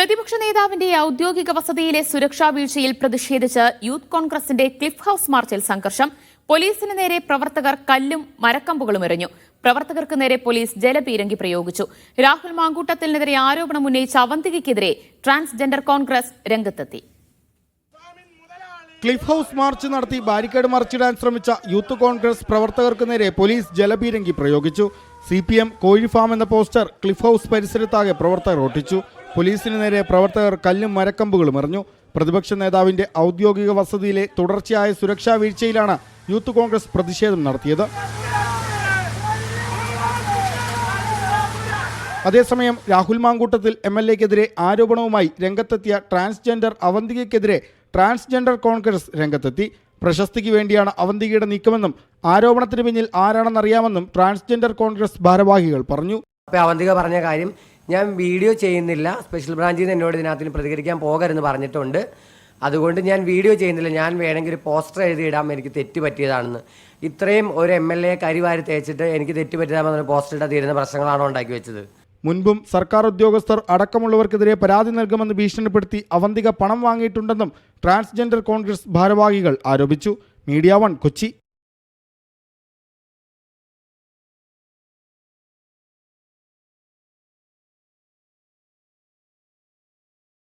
പ്രതിപക്ഷ നേതാവിന്റെ ഔദ്യോഗിക വസതിയിലെ സുരക്ഷാ വീഴ്ചയിൽ പ്രതിഷേധിച്ച് യൂത്ത് കോൺഗ്രസിന്റെ ക്ലിഫ് ഹൌസ് മാർച്ചിൽ സംഘർഷം. പോലീസിന് നേരെ പ്രവർത്തകർ കല്ലും മരക്കമ്പുകളും എറിഞ്ഞു. പ്രവർത്തകർക്ക് നേരെ പോലീസ് ജലപീരങ്കി പ്രയോഗിച്ചു. രാഹുൽ മാങ്കൂട്ടത്തിനെതിരെ ആരോപണം ഉന്നയിച്ച അവന്തികയ്ക്കെതിരെ ട്രാൻസ്ജെൻഡർ കോൺഗ്രസ് രംഗത്തെത്തി. ക്ലിഫ് ഹൌസ് മാർച്ച് നടത്തി ബാരിക്കേഡ് മറിച്ചിടാൻ ശ്രമിച്ച യൂത്ത് കോൺഗ്രസ് പ്രവർത്തകർക്ക് നേരെ പോലീസ് ജലപീരങ്കി പ്രയോഗിച്ചു. CPM കോഴി ഫാം എന്ന പോസ്റ്റർ ക്ലിഫ് ഹൌസ് പരിസരത്താകെ പ്രവർത്തകർ ഒട്ടിച്ചു. പോലീസിന് നേരെ പ്രവർത്തകർ കല്ലും മരക്കമ്പുകളും എറിഞ്ഞു. പ്രതിപക്ഷ നേതാവിന്റെ ഔദ്യോഗിക വസതിയിലെ തുടർച്ചയായ സുരക്ഷാ വീഴ്ചയിലാണ് യൂത്ത് കോൺഗ്രസ് പ്രതിഷേധം നടത്തിയത്. അതേസമയം രാഹുൽ മാങ്കൂട്ടത്തിൽ MLAക്കെതിരെ ആരോപണവുമായി രംഗത്തെത്തിയ ട്രാൻസ്ജെൻഡർ അവന്തികയ്ക്കെതിരെ ട്രാൻസ്ജെൻഡർ കോൺഗ്രസ് രംഗത്തെത്തി. പ്രശസ്തിക്ക് വേണ്ടിയാണ് അവന്തികയുടെ നീക്കമെന്നും ആരോപണത്തിന് പിന്നിൽ ആരാണെന്നറിയാമെന്നും ട്രാൻസ്ജെൻഡർ കോൺഗ്രസ് ഭാരവാഹികൾ പറഞ്ഞു. അവന്തിക പറഞ്ഞ കാര്യം ഞാൻ വീഡിയോ ചെയ്യുന്നില്ല, സ്പെഷ്യൽ ബ്രാഞ്ചിൽ നിന്ന് എന്നോട് ഇതിനകത്തിന് പ്രതികരിക്കാൻ പോകരുതെന്ന് പറഞ്ഞിട്ടുണ്ട്. അതുകൊണ്ട് ഞാൻ വീഡിയോ ചെയ്യുന്നില്ല, ഞാൻ വേണമെങ്കിൽ ഒരു പോസ്റ്റർ എഴുതിയിടാം, എനിക്ക് തെറ്റ് പറ്റിയതാണെന്ന്. ഇത്രയും ഒരു MLA കരിവാരി തേച്ചിട്ട് എനിക്ക് തെറ്റ് പറ്റിയതാണെന്ന് പോസ്റ്റർ ഇടാൻ തീരുന്ന പ്രശ്നങ്ങളാണോ ഉണ്ടാക്കി വെച്ചത്? മുൻപും സർക്കാർ ഉദ്യോഗസ്ഥർ അടക്കമുള്ളവർക്കെതിരെ പരാതി നൽകുമെന്ന് ഭീഷണിപ്പെടുത്തി അവന്തിക പണം വാങ്ങിയിട്ടുണ്ടെന്നും ട്രാൻസ്ജെൻഡർ കോൺഗ്രസ് ഭാരവാഹികൾ ആരോപിച്ചു. മീഡിയ 1 കൊച്ചി.